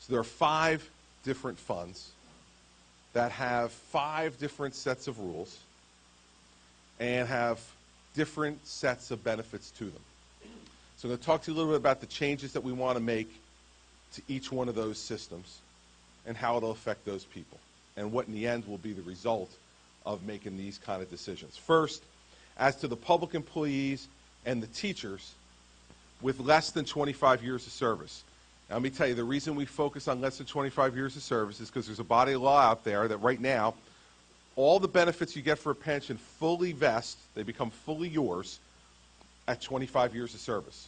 So there are 5 different funds that have 5 different sets of rules and have different sets of benefits to them. So I'm going to talk to you a little bit about the changes that we want to make to each one of those systems and how it'll affect those people and what in the end will be the result of making these kind of decisions. First, as to the public employees and the teachers with less than 25 years of service. Now, let me tell you, the reason we focus on less than 25 years of service is because there's a body of law out there that right now, all the benefits you get for a pension fully vest, they become fully yours at 25 years of service.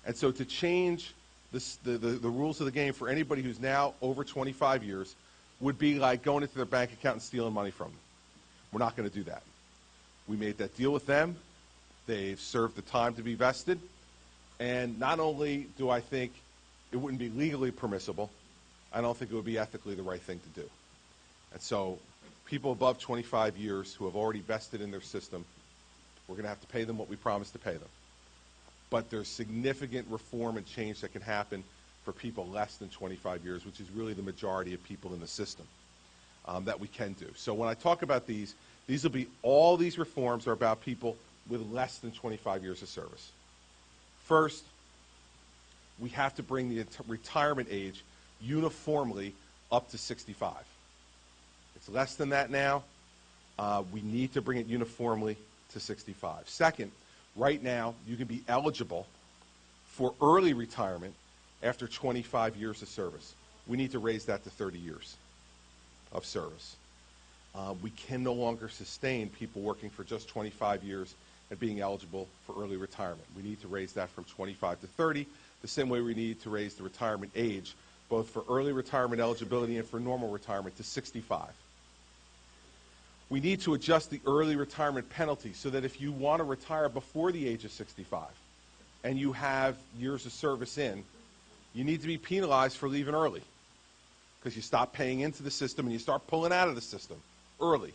And so to change the rules of the game for anybody who's now over 25 years would be like going into their bank account and stealing money from them. We're not going to do that. We made that deal with them. They've served the time to be vested. And not only do I think it wouldn't be legally permissible, I don't think it would be ethically the right thing to do. And so people above 25 years who have already vested in their system, we're going to have to pay them what we promised to pay them. But there's significant reform and change that can happen for people less than 25 years, which is really the majority of people in the system that we can do. So when I talk about these will be, all these reforms are about people with less than 25 years of service. First, we have to bring the retirement age uniformly up to 65. It's less than that now. We need to bring it uniformly to 65. Second, right now, you can be eligible for early retirement after 25 years of service. We need to raise that to 30 years of service. We can no longer sustain people working for just 25 years and being eligible for early retirement. We need to raise that from 25 to 30, the same way we need to raise the retirement age, both for early retirement eligibility and for normal retirement, to 65. We need to adjust the early retirement penalty so that if you want to retire before the age of 65 and you have years of service in, you need to be penalized for leaving early because you stop paying into the system and you start pulling out of the system early.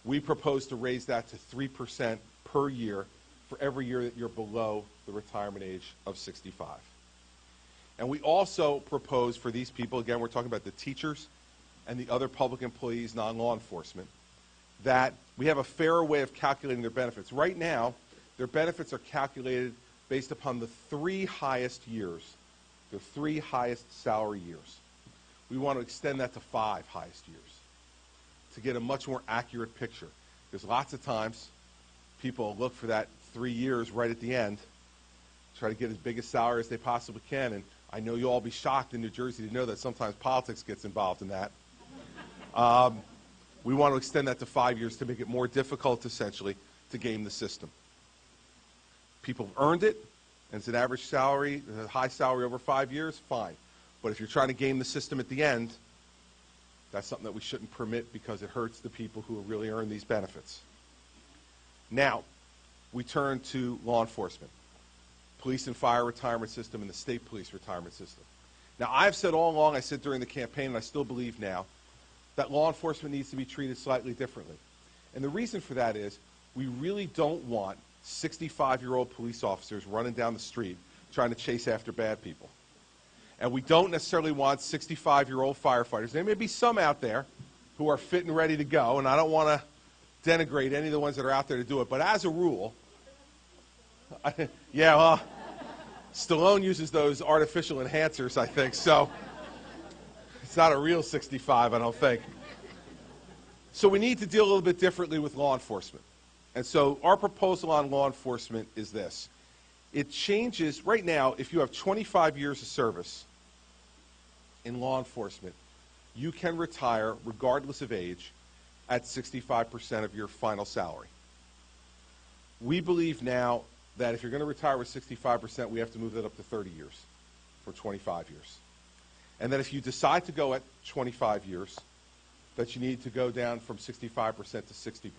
We propose to raise that to 3% per year for every year that you're below the retirement age of 65. And we also propose for these people, again, we're talking about the teachers and the other public employees, non-law enforcement, that we have a fairer way of calculating their benefits. Right now, their benefits are calculated based upon the 3 highest years, the 3 highest salary years. We want to extend that to 5 highest years to get a much more accurate picture. There's lots of times people look for that 3 years right at the end, try to get as big a salary as they possibly can, and I know you'll all be shocked in New Jersey to know that sometimes politics gets involved in that. We want to extend that to 5 years to make it more difficult, essentially, to game the system. People have earned it, and it's an average salary, a high salary over 5 years, fine. But if you're trying to game the system at the end, that's something that we shouldn't permit because it hurts the people who really earn these benefits. Now, we turn to law enforcement, police and fire retirement system, and the state police retirement system. Now, I've said all along, I said during the campaign, and I still believe now, that law enforcement needs to be treated slightly differently. And the reason for that is we really don't want 65-year-old police officers running down the street trying to chase after bad people. And we don't necessarily want 65-year-old firefighters. There may be some out there who are fit and ready to go, and I don't want to denigrate any of the ones that are out there to do it. But as a rule, yeah, well, Stallone uses those artificial enhancers, I think, so it's not a real 65, I don't think. So we need to deal a little bit differently with law enforcement. And so our proposal on law enforcement is this. It changes, right now, if you have 25 years of service in law enforcement, you can retire, regardless of age, at 65% of your final salary. We believe now that if you're going to retire with 65%, we have to move that up to 30 years for 25 years. And that if you decide to go at 25 years, that you need to go down from 65% to 60%.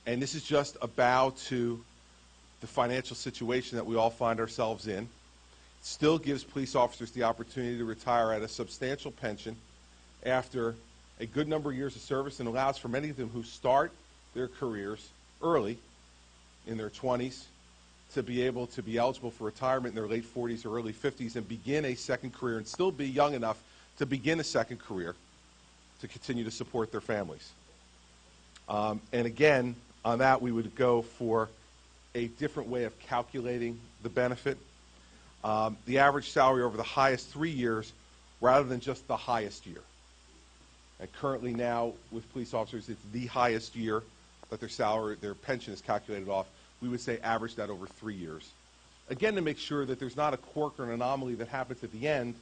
And this is just a bow to the financial situation that we all find ourselves in. It still gives police officers the opportunity to retire at a substantial pension after a good number of years of service, and allows for many of them who start their careers early, in their 20s, to be able to be eligible for retirement in their late 40s or early 50s and begin a second career and still be young enough to begin a second career to continue to support their families. And again, on that, we would go for a different way of calculating the benefit. The average salary over the highest 3 years rather than just the highest year. And currently now with police officers, it's the highest year that their salary, their pension is calculated off. We would say average that over 3 years. Again, to make sure that there's not a quirk or an anomaly that happens at the end,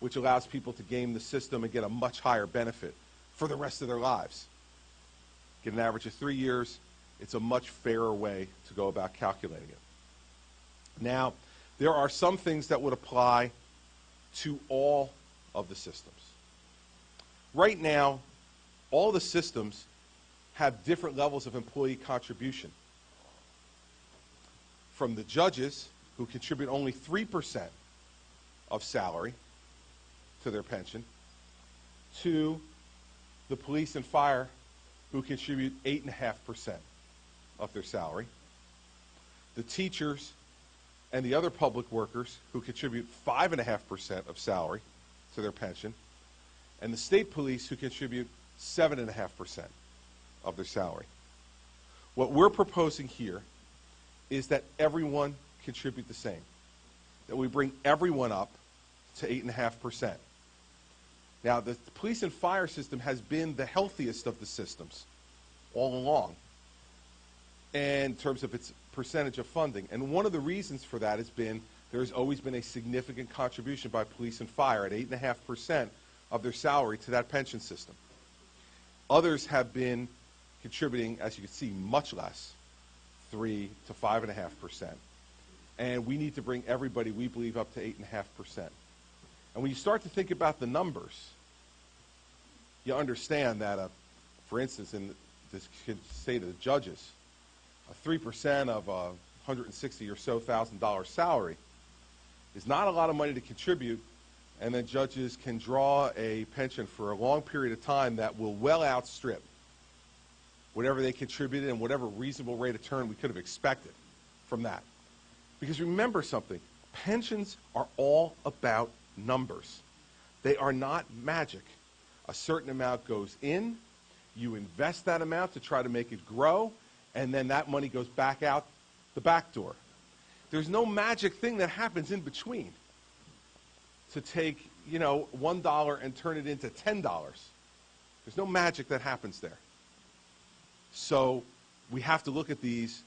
which allows people to game the system and get a much higher benefit for the rest of their lives. Get an average of 3 years. It's a much fairer way to go about calculating it. Now, there are some things that would apply to all of the systems. Right now, all the systems have different levels of employee contribution. From the judges, who contribute only 3% of salary to their pension, to the police and fire, who contribute 8.5% of their salary, the teachers and the other public workers, who contribute 5.5% of salary to their pension, and the state police, who contribute 7.5% of their salary. What we're proposing here is that everyone contribute the same, that we bring everyone up to 8.5%. Now, the police and fire system has been the healthiest of the systems all along in terms of its percentage of funding. And one of the reasons for that has been there's always been a significant contribution by police and fire at 8.5% of their salary to that pension system. Others have been contributing, as you can see, much less, 3 to 5.5%. And we need to bring everybody, we believe, up to 8.5%. And when you start to think about the numbers, you understand that, for instance, in this could say to the judges, 3% of $160,000 or so salary is not a lot of money to contribute, and then judges can draw a pension for a long period of time that will well outstrip whatever they contributed and whatever reasonable rate of return we could have expected from that. Because remember something, pensions are all about numbers. They are not magic. A certain amount goes in, you invest that amount to try to make it grow, and then that money goes back out the back door. There's no magic thing that happens in between to take, $1 and turn it into $10. There's no magic that happens there. So we have to look at these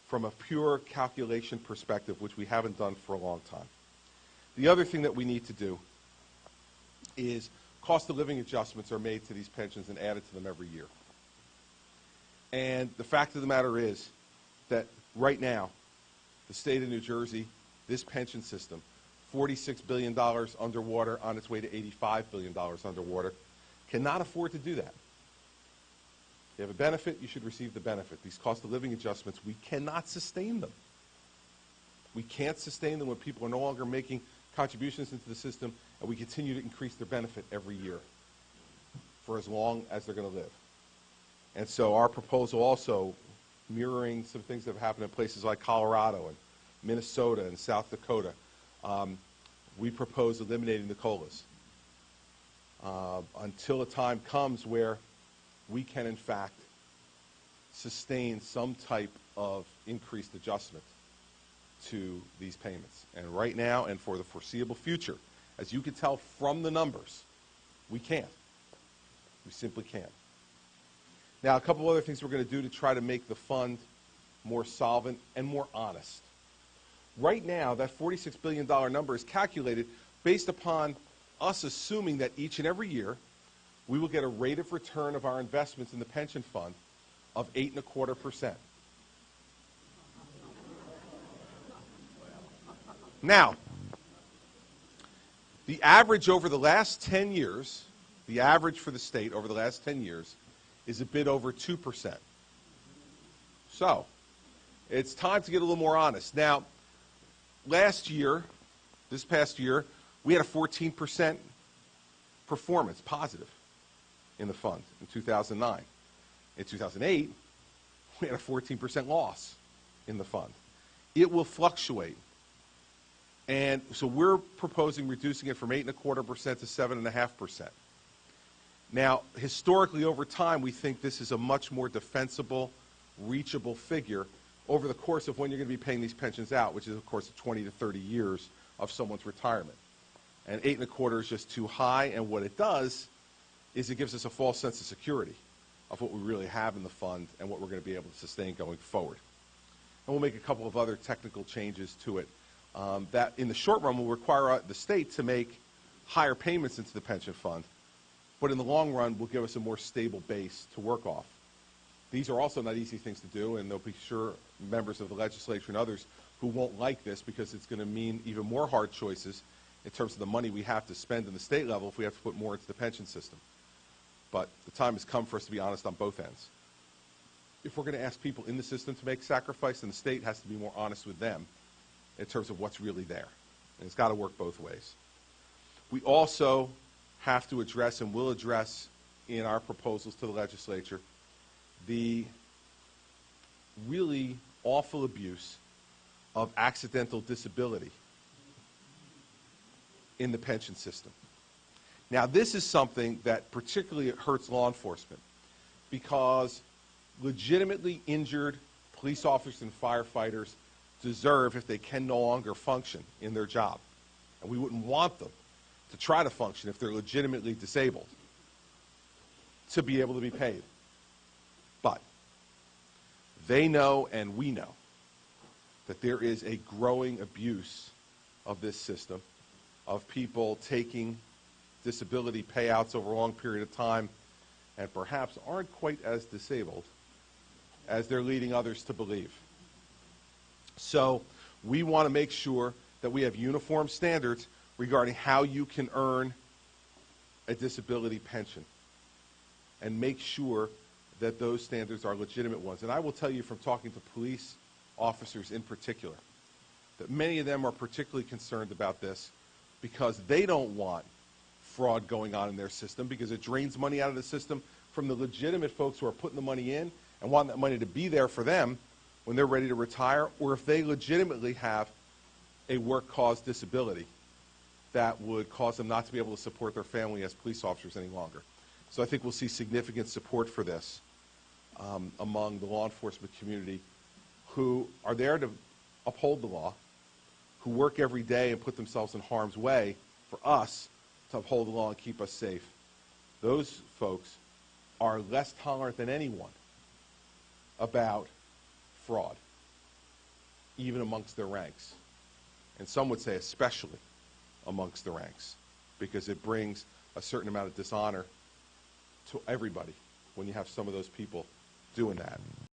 from a pure calculation perspective, which we haven't done for a long time. The other thing that we need to do is cost of living adjustments are made to these pensions and added to them every year. And the fact of the matter is that right now, the state of New Jersey, this pension system, $46 billion underwater, on its way to $85 billion underwater, cannot afford to do that. You have a benefit, you should receive the benefit. These cost of living adjustments, we cannot sustain them. We can't sustain them when people are no longer making contributions into the system, and we continue to increase their benefit every year for as long as they're going to live. And so our proposal also, mirroring some things that have happened in places like Colorado and Minnesota and South Dakota, we propose eliminating the COLAs until a time comes where we can, in fact, sustain some type of increased adjustment to these payments. And right now and for the foreseeable future, as you can tell from the numbers, we can't. We simply can't. Now, a couple other things we're going to do to try to make the fund more solvent and more honest. Right now, that $46 billion number is calculated based upon us assuming that each and every year we will get a rate of return of our investments in the pension fund of 8.25%. Now, the average over the last 10 years, the average for the state over the last 10 years is a bit over 2%. So, it's time to get a little more honest. Now, last year, this past year, we had a 14% performance, positive, in the fund in 2009. In 2008, we had a 14% loss in the fund. it will fluctuate. And so we're proposing reducing it from 8.25% to 7.5%. Now, historically, over time, we think this is a much more defensible, reachable figure over the course of when you're going to be paying these pensions out, which is, of course, 20 to 30 years of someone's retirement. And 8.25% is just too high, and what it does is it gives us a false sense of security of what we really have in the fund and what we're going to be able to sustain going forward. And we'll make a couple of other technical changes to it that in the short run will require the state to make higher payments into the pension fund, but in the long run will give us a more stable base to work off. These are also not easy things to do, and there'll be sure members of the legislature and others who won't like this because it's going to mean even more hard choices in terms of the money we have to spend in the state level if we have to put more into the pension system. But the time has come for us to be honest on both ends. If we're going to ask people in the system to make sacrifice, then the state has to be more honest with them in terms of what's really there. And it's got to work both ways. We also have to address and will address in our proposals to the legislature the really awful abuse of accidental disability in the pension system. Now, this is something that particularly hurts law enforcement because legitimately injured police officers and firefighters deserve, if they can no longer function in their job. And we wouldn't want them to try to function if they're legitimately disabled, to be able to be paid. But they know and we know that there is a growing abuse of this system, of people taking disability payouts over a long period of time and perhaps aren't quite as disabled as they're leading others to believe. So we want to make sure that we have uniform standards regarding how you can earn a disability pension and make sure that those standards are legitimate ones. And I will tell you from talking to police officers in particular that many of them are particularly concerned about this because they don't want fraud going on in their system because it drains money out of the system from the legitimate folks who are putting the money in and want that money to be there for them when they're ready to retire, or if they legitimately have a work-caused disability that would cause them not to be able to support their family as police officers any longer. So I think we'll see significant support for this among the law enforcement community who are there to uphold the law, who work every day and put themselves in harm's way for us to uphold the law and keep us safe. Those folks are less tolerant than anyone about fraud, even amongst their ranks. And some would say especially amongst the ranks, because it brings a certain amount of dishonor to everybody when you have some of those people doing that.